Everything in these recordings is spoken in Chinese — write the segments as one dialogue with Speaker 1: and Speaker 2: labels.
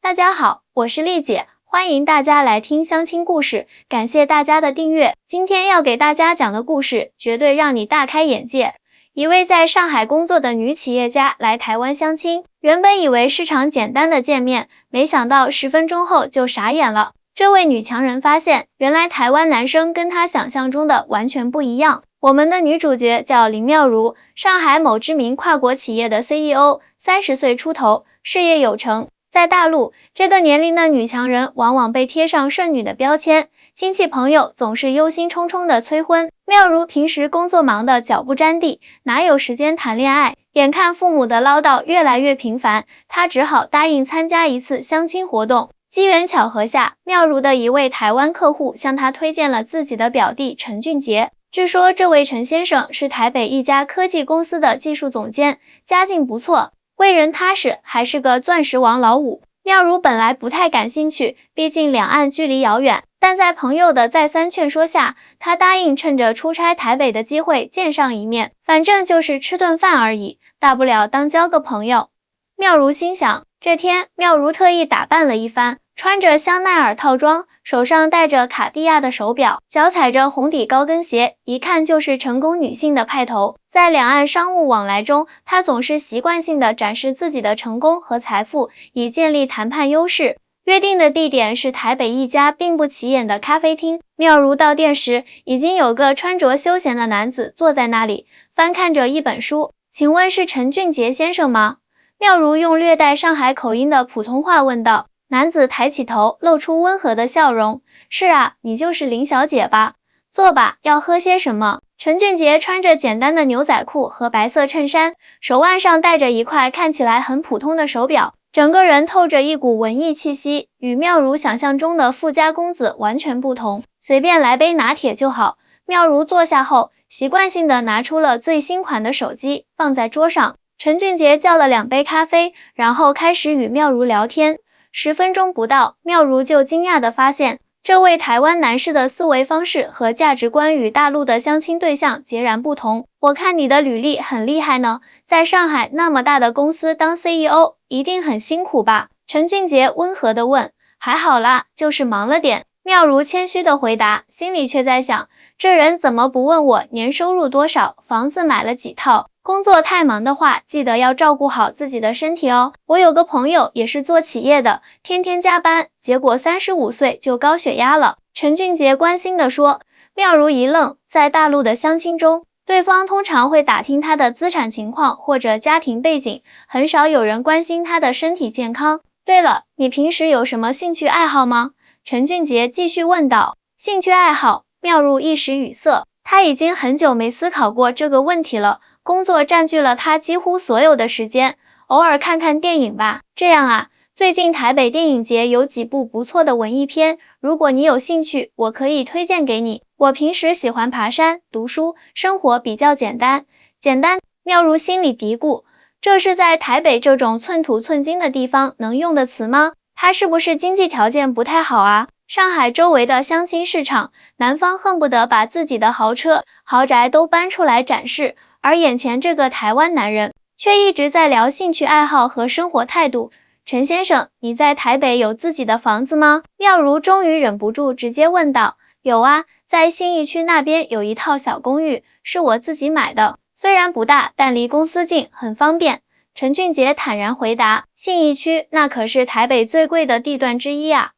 Speaker 1: 大家好，我是丽姐，欢迎大家来听相亲故事，感谢大家的订阅。今天要给大家讲的故事绝对让你大开眼界。一位在上海工作的女企业家来台湾相亲，原本以为是场简单的见面，没想到10分钟后就傻眼了。这位女强人发现，原来台湾男生跟她想象中的完全不一样。我们的女主角叫林妙如，上海某知名跨国企业的 CEO，30岁出头，事业有成。在大陆，这个年龄的女强人往往被贴上剩女的标签，亲戚朋友总是忧心忡忡的催婚。妙如平时工作忙得脚不沾地，哪有时间谈恋爱？眼看父母的唠叨越来越频繁，她只好答应参加一次相亲活动。机缘巧合下，妙如的一位台湾客户向她推荐了自己的表弟陈俊杰。据说这位陈先生是台北一家科技公司的技术总监，家境不错，为人踏实，还是个钻石王老五。妙如本来不太感兴趣，毕竟两岸距离遥远，但在朋友的再三劝说下，她答应趁着出差台北的机会见上一面，反正就是吃顿饭而已，大不了当交个朋友。妙如心想，这天妙如特意打扮了一番，穿着香奈儿套装，手上戴着卡地亚的手表，脚踩着红底高跟鞋，一看就是成功女性的派头。在两岸商务往来中，她总是习惯性地展示自己的成功和财富，以建立谈判优势。约定的地点是台北一家并不起眼的咖啡厅。妙如到店时，已经有个穿着休闲的男子坐在那里，翻看着一本书。请问是陈俊杰先生吗？妙如用略带上海口音的普通话问道。男子抬起头，露出温和的笑容。是啊，你就是林小姐吧？坐吧，要喝些什么？陈俊杰穿着简单的牛仔裤和白色衬衫，手腕上戴着一块看起来很普通的手表，整个人透着一股文艺气息，与妙如想象中的富家公子完全不同。随便来杯拿铁就好。妙如坐下后，习惯性地拿出了最新款的手机，放在桌上。陈俊杰叫了2杯咖啡，然后开始与妙如聊天。10分钟不到，妙如就惊讶地发现，这位台湾男士的思维方式和价值观与大陆的相亲对象截然不同。我看你的履历很厉害呢，在上海那么大的公司当 CEO， 一定很辛苦吧？陈俊杰温和地问。还好啦，就是忙了点。妙如谦虚地回答，心里却在想，这人怎么不问我年收入多少，房子买了几套？工作太忙的话，记得要照顾好自己的身体哦。我有个朋友也是做企业的，天天加班，结果35岁就高血压了。陈俊杰关心地说。妙如一愣，在大陆的相亲中，对方通常会打听他的资产情况或者家庭背景，很少有人关心他的身体健康。对了，你平时有什么兴趣爱好吗？陈俊杰继续问道。兴趣爱好？妙如一时语塞，他已经很久没思考过这个问题了。工作占据了他几乎所有的时间，偶尔看看电影吧。这样啊，最近台北电影节有几部不错的文艺片，如果你有兴趣，我可以推荐给你。我平时喜欢爬山、读书，生活比较简单。简单？妙如心里嘀咕，这是在台北这种寸土寸金的地方能用的词吗？他是不是经济条件不太好啊？上海周围的相亲市场，男方恨不得把自己的豪车、豪宅都搬出来展示，而眼前这个台湾男人却一直在聊兴趣爱好和生活态度。陈先生，你在台北有自己的房子吗？妙如终于忍不住直接问道。有啊，在信义区那边有一套小公寓，是我自己买的，虽然不大，但离公司近，很方便。陈俊杰坦然回答。信义区那可是台北最贵的地段之一啊。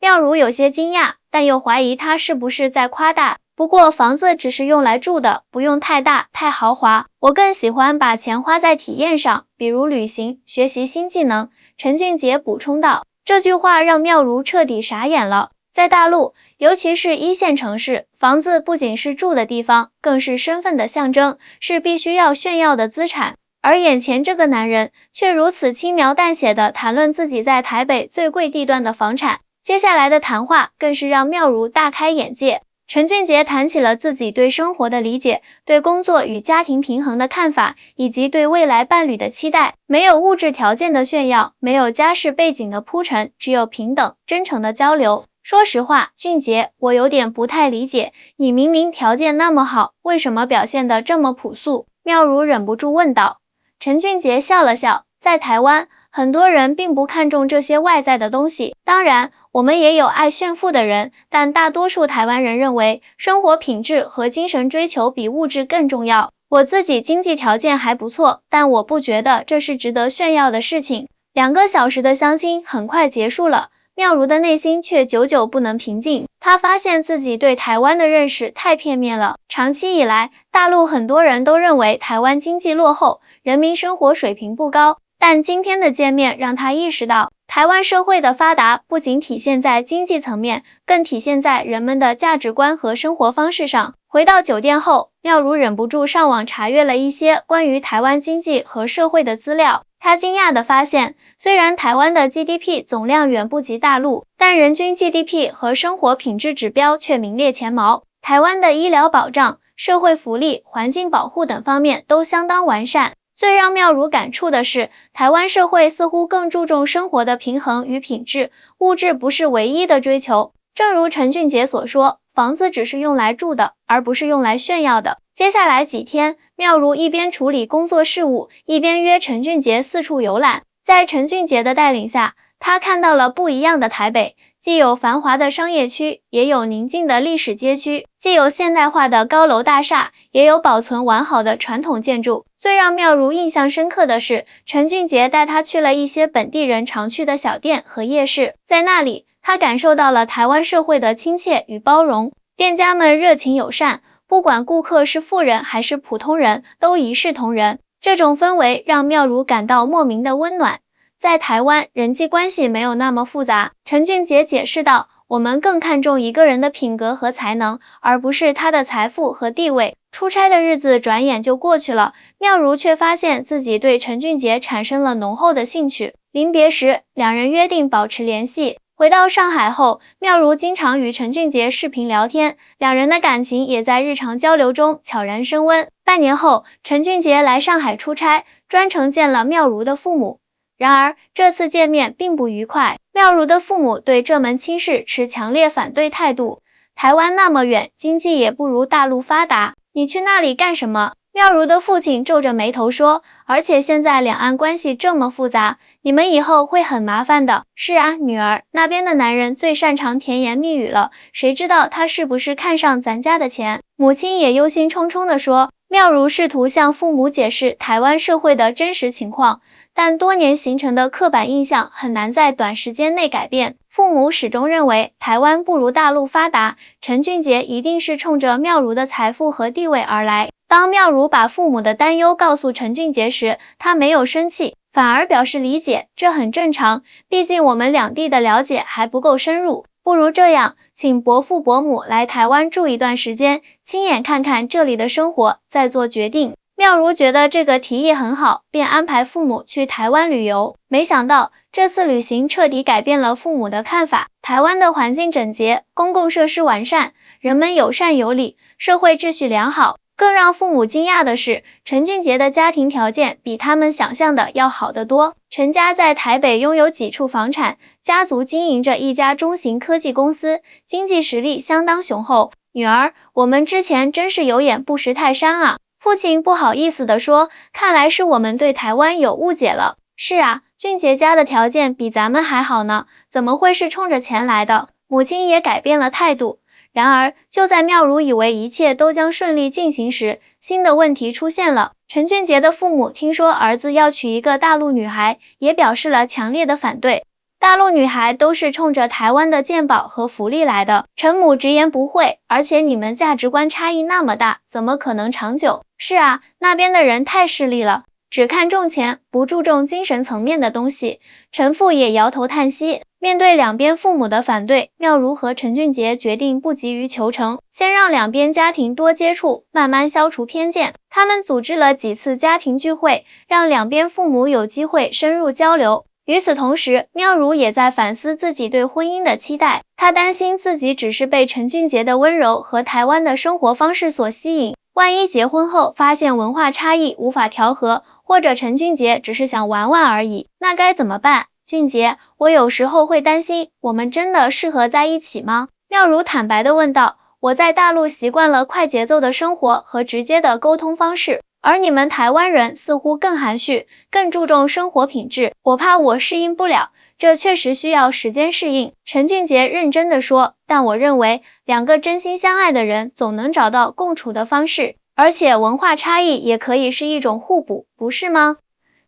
Speaker 1: 妙如有些惊讶，但又怀疑他是不是在夸大。不过房子只是用来住的，不用太大太豪华，我更喜欢把钱花在体验上，比如旅行、学习新技能。陈俊杰补充道。这句话让妙如彻底傻眼了。在大陆，尤其是1线城市，房子不仅是住的地方，更是身份的象征，是必须要炫耀的资产。而眼前这个男人却如此轻描淡写地谈论自己在台北最贵地段的房产。接下来的谈话更是让妙如大开眼界。陈俊杰谈起了自己对生活的理解，对工作与家庭平衡的看法，以及对未来伴侣的期待。没有物质条件的炫耀，没有家世背景的铺陈，只有平等、真诚的交流。说实话，俊杰，我有点不太理解，你明明条件那么好，为什么表现得这么朴素？妙如忍不住问道。陈俊杰笑了笑，在台湾，很多人并不看重这些外在的东西。当然，我们也有爱炫富的人，但大多数台湾人认为生活品质和精神追求比物质更重要。我自己经济条件还不错，但我不觉得这是值得炫耀的事情。2个小时的相亲很快结束了，妙如的内心却久久不能平静。她发现自己对台湾的认识太片面了。长期以来，大陆很多人都认为台湾经济落后，人民生活水平不高。但今天的见面让她意识到，台湾社会的发达不仅体现在经济层面，更体现在人们的价值观和生活方式上。回到酒店后，妙如忍不住上网查阅了一些关于台湾经济和社会的资料。她惊讶地发现，虽然台湾的 GDP 总量远不及大陆，但人均 GDP 和生活品质指标却名列前茅。台湾的医疗保障、社会福利、环境保护等方面都相当完善。最让妙如感触的是，台湾社会似乎更注重生活的平衡与品质，物质不是唯一的追求。正如陈俊杰所说，房子只是用来住的，而不是用来炫耀的。接下来几天，妙如一边处理工作事务，一边约陈俊杰四处游览。在陈俊杰的带领下，他看到了不一样的台北，既有繁华的商业区，也有宁静的历史街区，既有现代化的高楼大厦，也有保存完好的传统建筑。最让妙如印象深刻的是，陈俊杰带他去了一些本地人常去的小店和夜市，在那里，他感受到了台湾社会的亲切与包容，店家们热情友善，不管顾客是富人还是普通人，都一视同仁。这种氛围让妙如感到莫名的温暖。在台湾，人际关系没有那么复杂。陈俊杰解释道，我们更看重一个人的品格和才能，而不是他的财富和地位。出差的日子转眼就过去了，妙如却发现自己对陈俊杰产生了浓厚的兴趣。临别时，2人约定保持联系。回到上海后，妙如经常与陈俊杰视频聊天，2人的感情也在日常交流中悄然升温。半年后，陈俊杰来上海出差，专程见了妙如的父母。然而，这次见面并不愉快，妙如的父母对这门亲事持强烈反对态度。台湾那么远，经济也不如大陆发达，你去那里干什么？妙如的父亲皱着眉头说，而且现在两岸关系这么复杂，你们以后会很麻烦的。是啊，女儿，那边的男人最擅长甜言蜜语了，谁知道他是不是看上咱家的钱？母亲也忧心忡忡地说。妙如试图向父母解释台湾社会的真实情况，但多年形成的刻板印象很难在短时间内改变。父母始终认为台湾不如大陆发达，陈俊杰一定是冲着妙如的财富和地位而来。当妙如把父母的担忧告诉陈俊杰时，他没有生气，反而表示理解，这很正常，毕竟我们两地的了解还不够深入。不如这样，请伯父伯母来台湾住一段时间，亲眼看看这里的生活，再做决定。妙如觉得这个提议很好，便安排父母去台湾旅游。没想到这次旅行彻底改变了父母的看法。台湾的环境整洁，公共设施完善，人们友善有礼，社会秩序良好。更让父母惊讶的是，陈俊杰的家庭条件比他们想象的要好得多。陈家在台北拥有几处房产，家族经营着一家中型科技公司，经济实力相当雄厚。女儿，我们之前真是有眼不识泰山啊。父亲不好意思地说，看来是我们对台湾有误解了。是啊，俊杰家的条件比咱们还好呢，怎么会是冲着钱来的？母亲也改变了态度。然而，就在妙如以为一切都将顺利进行时，新的问题出现了。陈俊杰的父母听说儿子要娶一个大陆女孩，也表示了强烈的反对。大陆女孩都是冲着台湾的健保和福利来的，陈母直言不讳，而且你们价值观差异那么大，怎么可能长久？是啊，那边的人太势利了，只看重钱，不注重精神层面的东西。陈父也摇头叹息。面对两边父母的反对，妙如和陈俊杰决定不急于求成，先让两边家庭多接触，慢慢消除偏见。他们组织了几次家庭聚会，让两边父母有机会深入交流。与此同时，妙如也在反思自己对婚姻的期待。她担心自己只是被陈俊杰的温柔和台湾的生活方式所吸引，万一结婚后发现文化差异无法调和，或者陈俊杰只是想玩玩而已，那该怎么办？俊杰，我有时候会担心，我们真的适合在一起吗？妙如坦白地问道。我在大陆习惯了快节奏的生活和直接的沟通方式，而你们台湾人似乎更含蓄，更注重生活品质，我怕我适应不了，这确实需要时间适应。陈俊杰认真地说，但我认为两个真心相爱的人总能找到共处的方式，而且文化差异也可以是一种互补，不是吗？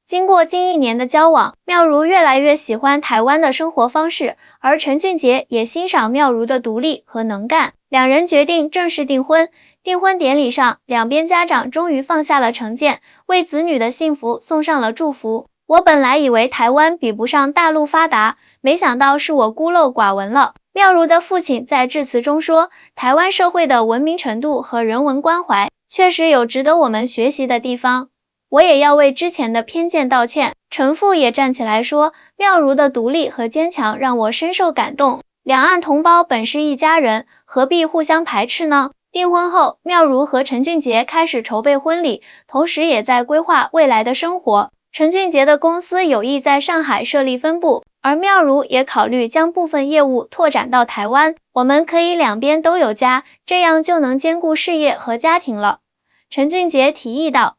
Speaker 1: 经过近1年的交往，妙如越来越喜欢台湾的生活方式，而陈俊杰也欣赏妙如的独立和能干。两人决定正式订婚。订婚典礼上，两边家长终于放下了成见，为子女的幸福送上了祝福。我本来以为台湾比不上大陆发达，没想到是我孤陋寡闻了。妙如的父亲在致辞中说，台湾社会的文明程度和人文关怀确实有值得我们学习的地方。我也要为之前的偏见道歉。陈父也站起来说，妙如的独立和坚强让我深受感动。两岸同胞本是一家人，何必互相排斥呢？订婚后，妙如和陈俊杰开始筹备婚礼，同时也在规划未来的生活。陈俊杰的公司有意在上海设立分部，而妙如也考虑将部分业务拓展到台湾。我们可以两边都有家，这样就能兼顾事业和家庭了。陈俊杰提议道。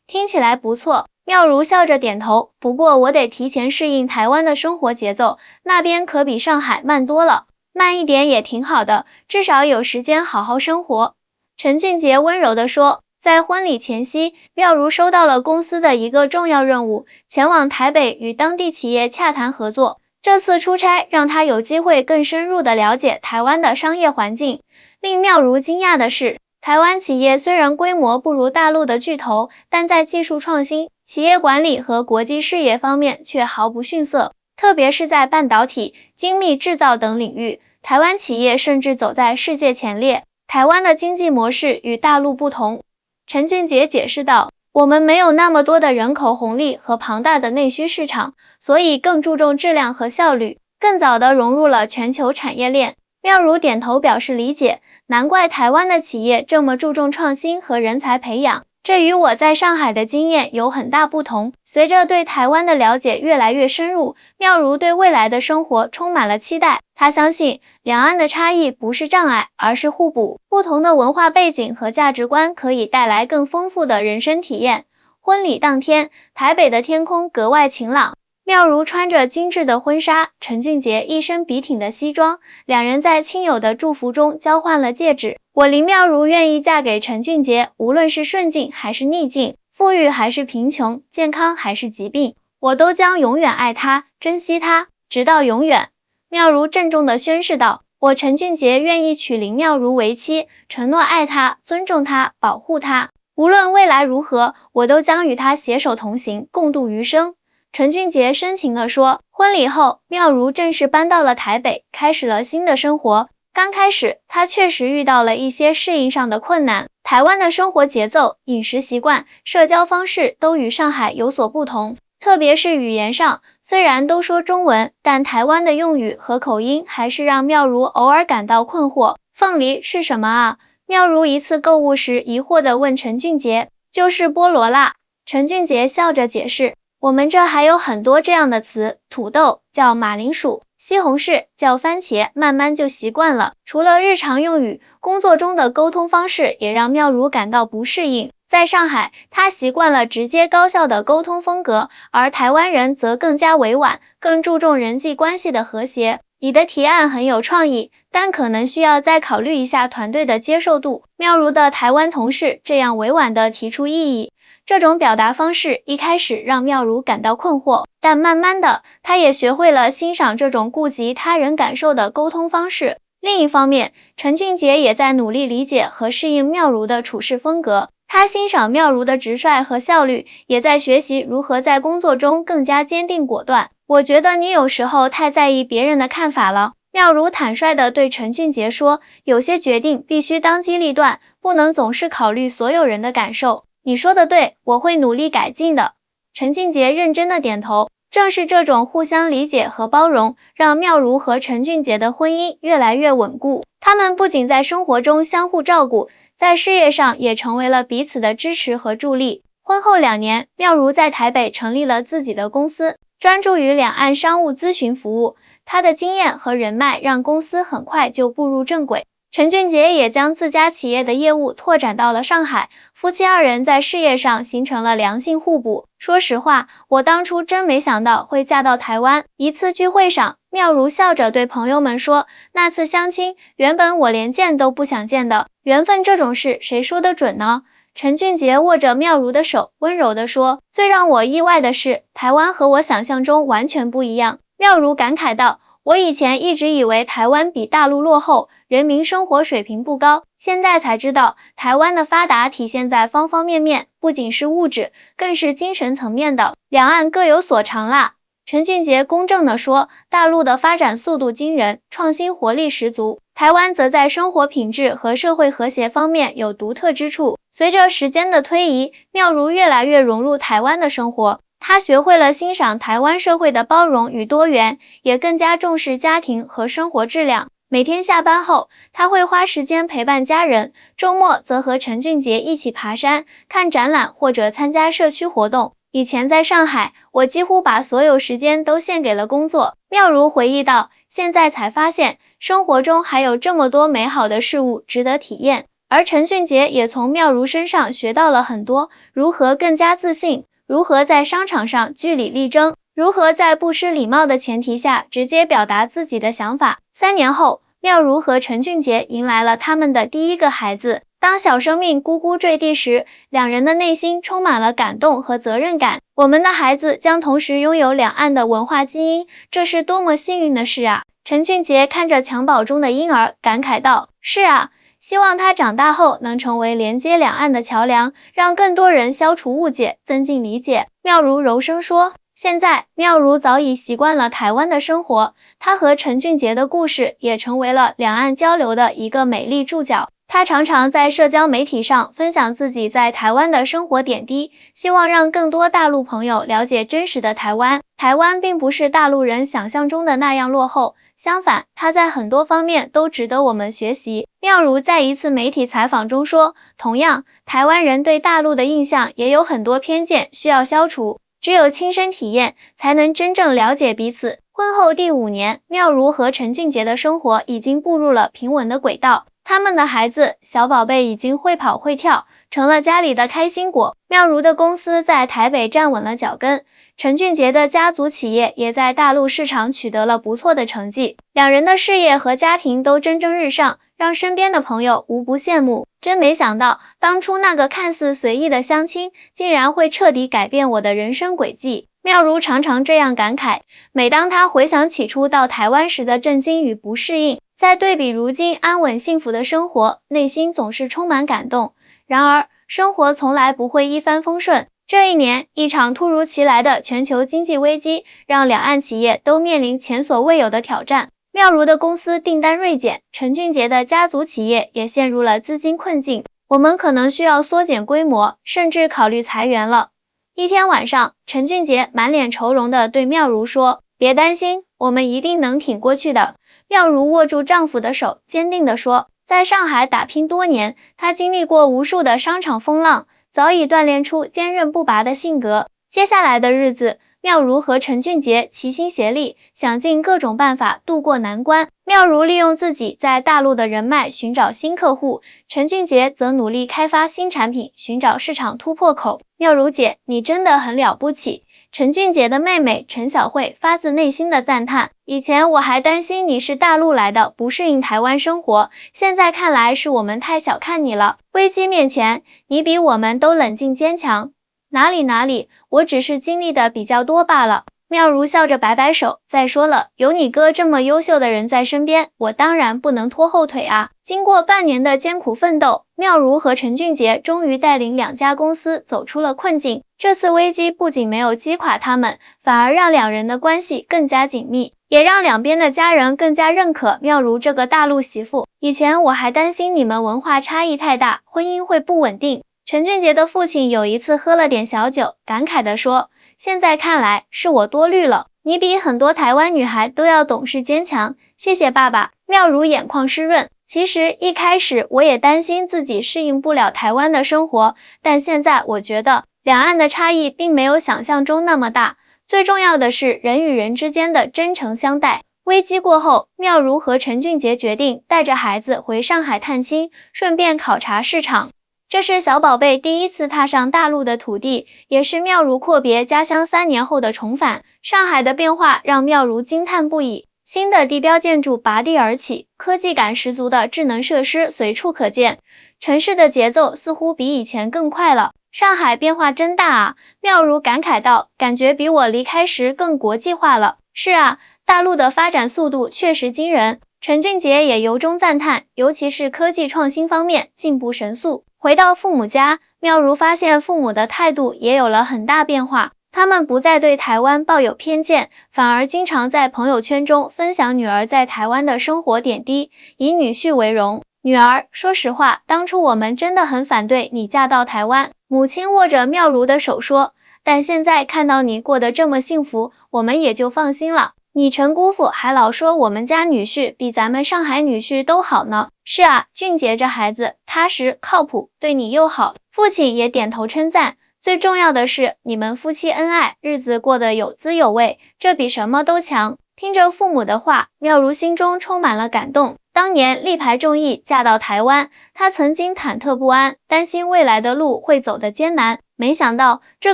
Speaker 1: 听起来不错，妙如笑着点头。不过我得提前适应台湾的生活节奏，那边可比上海慢多了。慢一点也挺好的，至少有时间好好生活。陈俊杰温柔地说。在婚礼前夕，妙如收到了公司的一个重要任务，前往台北与当地企业洽谈合作。这次出差让她有机会更深入地了解台湾的商业环境。令妙如惊讶的是，台湾企业虽然规模不如大陆的巨头，但在技术创新、企业管理和国际视野方面却毫不逊色。特别是在半导体、精密制造等领域，台湾企业甚至走在世界前列。台湾的经济模式与大陆不同。陈俊杰解释道，我们没有那么多的人口红利和庞大的内需市场，所以更注重质量和效率，更早地融入了全球产业链。妙如点头表示理解，难怪台湾的企业这么注重创新和人才培养，这与我在上海的经验有很大不同。随着对台湾的了解越来越深入，妙如对未来的生活充满了期待。她相信，两岸的差异不是障碍，而是互补。不同的文化背景和价值观可以带来更丰富的人生体验。婚礼当天，台北的天空格外晴朗。妙如穿着精致的婚纱，陈俊杰一身笔挺的西装，两人在亲友的祝福中交换了戒指。我林妙如愿意嫁给陈俊杰，无论是顺境还是逆境，富裕还是贫穷，健康还是疾病，我都将永远爱他，珍惜他，直到永远。妙如郑重地宣誓道，我陈俊杰愿意娶林妙如为妻，承诺爱她，尊重她，保护她，无论未来如何，我都将与她携手同行，共度余生。陈俊杰深情地说。婚礼后，妙如正式搬到了台北，开始了新的生活。刚开始，她确实遇到了一些适应上的困难。台湾的生活节奏、饮食习惯、社交方式都与上海有所不同，特别是语言上，虽然都说中文，但台湾的用语和口音还是让妙如偶尔感到困惑。凤梨是什么啊？妙如一次购物时疑惑地问陈俊杰。就是菠萝啦。陈俊杰笑着解释。我们这还有很多这样的词，土豆叫马铃薯，西红柿叫番茄，慢慢就习惯了。除了日常用语，工作中的沟通方式也让妙如感到不适应。在上海，她习惯了直接高效的沟通风格，而台湾人则更加委婉，更注重人际关系的和谐。你的提案很有创意，但可能需要再考虑一下团队的接受度。妙如的台湾同事这样委婉地提出异议。这种表达方式一开始让妙如感到困惑，但慢慢的，她也学会了欣赏这种顾及他人感受的沟通方式。另一方面，陈俊杰也在努力理解和适应妙如的处事风格。他欣赏妙如的直率和效率，也在学习如何在工作中更加坚定果断。我觉得你有时候太在意别人的看法了。妙如坦率地对陈俊杰说，有些决定必须当机立断，不能总是考虑所有人的感受。你说的对，我会努力改进的。陈俊杰认真的点头。正是这种互相理解和包容，让妙如和陈俊杰的婚姻越来越稳固。他们不仅在生活中相互照顾，在事业上也成为了彼此的支持和助力。婚后2年，妙如在台北成立了自己的公司，专注于两岸商务咨询服务。她的经验和人脉让公司很快就步入正轨。陈俊杰也将自家企业的业务拓展到了上海，夫妻二人在事业上形成了良性互补。说实话，我当初真没想到会嫁到台湾。一次聚会上，妙如笑着对朋友们说，那次相亲，原本我连见都不想见的，缘分这种事谁说得准呢？陈俊杰握着妙如的手，温柔地说，最让我意外的是，台湾和我想象中完全不一样。妙如感慨道，我以前一直以为台湾比大陆落后，人民生活水平不高，现在才知道，台湾的发达体现在方方面面，不仅是物质，更是精神层面的，两岸各有所长啦。陈俊杰公正地说，大陆的发展速度惊人，创新活力十足，台湾则在生活品质和社会和谐方面有独特之处。随着时间的推移，妙如越来越融入台湾的生活，她学会了欣赏台湾社会的包容与多元，也更加重视家庭和生活质量。每天下班后，她会花时间陪伴家人，周末则和陈俊杰一起爬山、看展览或者参加社区活动。以前在上海，我几乎把所有时间都献给了工作。妙如回忆道，现在才发现，生活中还有这么多美好的事物值得体验。而陈俊杰也从妙如身上学到了很多，如何更加自信，如何在商场上据理力争，如何在不失礼貌的前提下直接表达自己的想法。3年后，妙如和陈俊杰迎来了他们的第一个孩子。当小生命呱呱坠地时，两人的内心充满了感动和责任感。我们的孩子将同时拥有两岸的文化基因，这是多么幸运的事啊！陈俊杰看着襁褓中的婴儿，感慨道：“是啊，希望他长大后能成为连接两岸的桥梁，让更多人消除误解，增进理解。”妙如柔声说。现在，妙如早已习惯了台湾的生活，她和陈俊杰的故事也成为了两岸交流的一个美丽注脚。她常常在社交媒体上分享自己在台湾的生活点滴，希望让更多大陆朋友了解真实的台湾。台湾并不是大陆人想象中的那样落后，相反，它在很多方面都值得我们学习。妙如在一次媒体采访中说，同样，台湾人对大陆的印象也有很多偏见需要消除。只有亲身体验，才能真正了解彼此。婚后第5年，妙如和陈俊杰的生活已经步入了平稳的轨道。他们的孩子小宝贝已经会跑会跳，成了家里的开心果。妙如的公司在台北站稳了脚跟，陈俊杰的家族企业也在大陆市场取得了不错的成绩。两人的事业和家庭都蒸蒸日上，让身边的朋友无不羡慕。真没想到，当初那个看似随意的相亲，竟然会彻底改变我的人生轨迹。妙如常常这样感慨，每当她回想起初到台湾时的震惊与不适应，再对比如今安稳幸福的生活，内心总是充满感动。然而，生活从来不会一帆风顺。这一年，一场突如其来的全球经济危机，让两岸企业都面临前所未有的挑战。妙如的公司订单锐减，陈俊杰的家族企业也陷入了资金困境。我们可能需要缩减规模，甚至考虑裁员了。一天晚上，陈俊杰满脸愁容地对妙如说：“别担心，我们一定能挺过去的。”妙如握住丈夫的手，坚定地说：“在上海打拼多年，她经历过无数的商场风浪，早已锻炼出坚韧不拔的性格。接下来的日子，妙如和陈俊杰齐心协力，想尽各种办法渡过难关。妙如利用自己在大陆的人脉寻找新客户，陈俊杰则努力开发新产品，寻找市场突破口。妙如姐，你真的很了不起。”陈俊杰的妹妹陈小慧发自内心的赞叹。以前我还担心你是大陆来的，不适应台湾生活，现在看来是我们太小看你了。危机面前，你比我们都冷静坚强。哪里，我只是经历的比较多罢了。妙如笑着摆摆手，再说了，有你哥这么优秀的人在身边，我当然不能拖后腿啊。经过半年的艰苦奋斗，妙如和陈俊杰终于带领2家公司走出了困境。这次危机不仅没有击垮他们，反而让两人的关系更加紧密，也让两边的家人更加认可妙如这个大陆媳妇。以前我还担心你们文化差异太大，婚姻会不稳定。陈俊杰的父亲有一次喝了点小酒，感慨地说：“现在看来是我多虑了，你比很多台湾女孩都要懂事坚强，谢谢爸爸。”妙如眼眶湿润。其实一开始我也担心自己适应不了台湾的生活，但现在我觉得两岸的差异并没有想象中那么大，最重要的是人与人之间的真诚相待。危机过后，妙如和陈俊杰决定带着孩子回上海探亲，顺便考察市场。这是小宝贝第一次踏上大陆的土地，也是妙如阔别家乡3年后的重返。上海的变化让妙如惊叹不已，新的地标建筑拔地而起，科技感十足的智能设施随处可见。城市的节奏似乎比以前更快了。上海变化真大啊，妙如感慨道，感觉比我离开时更国际化了。是啊，大陆的发展速度确实惊人。陈俊杰也由衷赞叹，尤其是科技创新方面进步神速。回到父母家，妙如发现父母的态度也有了很大变化，他们不再对台湾抱有偏见，反而经常在朋友圈中分享女儿在台湾的生活点滴，以女婿为荣。女儿，说实话，当初我们真的很反对你嫁到台湾。母亲握着妙如的手说，但现在看到你过得这么幸福，我们也就放心了。你陈姑父还老说我们家女婿比咱们上海女婿都好呢。是啊，俊杰这孩子踏实靠谱，对你又好。父亲也点头称赞。最重要的是，你们夫妻恩爱，日子过得有滋有味，这比什么都强。听着父母的话，妙如心中充满了感动。当年力排众议嫁到台湾，她曾经忐忑不安，担心未来的路会走得艰难。没想到这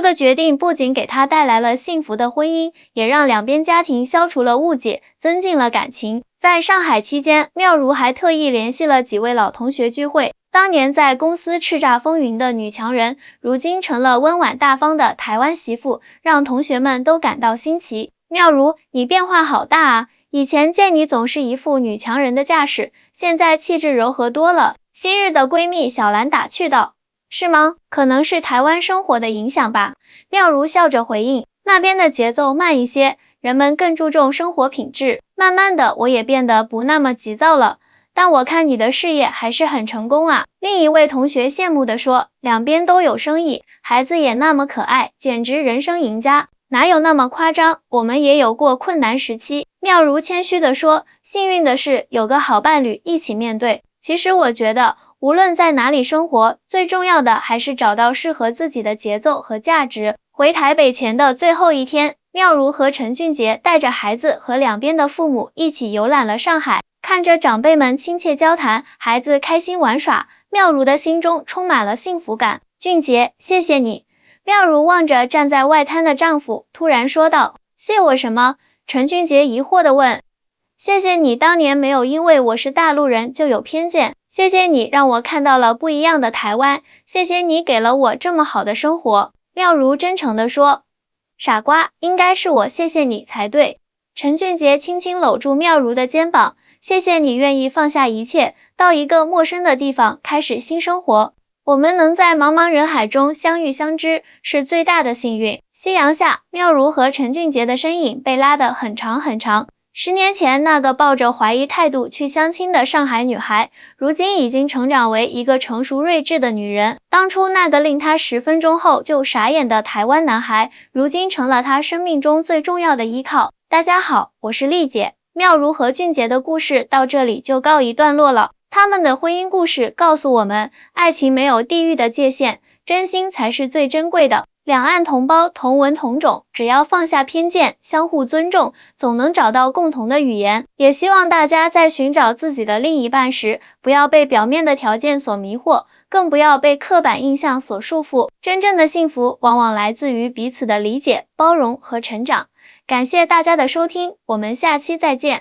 Speaker 1: 个决定不仅给她带来了幸福的婚姻，也让两边家庭消除了误解，增进了感情。在上海期间，妙如还特意联系了几位老同学聚会。当年在公司叱咤风云的女强人，如今成了温婉大方的台湾媳妇，让同学们都感到新奇。妙如，你变化好大啊！以前见你总是一副女强人的架势，现在气质柔和多了。昔日的闺蜜小兰打趣道：“是吗？可能是台湾生活的影响吧。”妙如笑着回应：“那边的节奏慢一些，人们更注重生活品质。慢慢的，我也变得不那么急躁了。但我看你的事业还是很成功啊。”另一位同学羡慕地说：“两边都有生意，孩子也那么可爱，简直人生赢家。”哪有那么夸张，我们也有过困难时期。妙如谦虚地说，幸运的是有个好伴侣一起面对。其实我觉得，无论在哪里生活，最重要的还是找到适合自己的节奏和价值。回台北前的最后一天，妙如和陈俊杰带着孩子和两边的父母一起游览了上海，看着长辈们亲切交谈，孩子开心玩耍，妙如的心中充满了幸福感。俊杰，谢谢你。妙如望着站在外滩的丈夫，突然说道：“谢我什么？”陈俊杰疑惑地问：“谢谢你当年没有因为我是大陆人就有偏见，谢谢你让我看到了不一样的台湾，谢谢你给了我这么好的生活。”妙如真诚地说：“傻瓜，应该是我谢谢你才对。”陈俊杰轻轻搂住妙如的肩膀：“谢谢你愿意放下一切，到一个陌生的地方开始新生活。我们能在茫茫人海中相遇相知，是最大的幸运。”夕阳下，妙如和陈俊杰的身影被拉得很长很长。10年前那个抱着怀疑态度去相亲的上海女孩，如今已经成长为一个成熟睿智的女人。当初那个令她10分钟后就傻眼的台湾男孩，如今成了她生命中最重要的依靠。大家好，我是丽姐。妙如和俊杰的故事到这里就告一段落了。他们的婚姻故事告诉我们，爱情没有地域的界限，真心才是最珍贵的。两岸同胞同文同种，只要放下偏见，相互尊重，总能找到共同的语言。也希望大家在寻找自己的另一半时，不要被表面的条件所迷惑，更不要被刻板印象所束缚。真正的幸福往往来自于彼此的理解、包容和成长。感谢大家的收听，我们下期再见。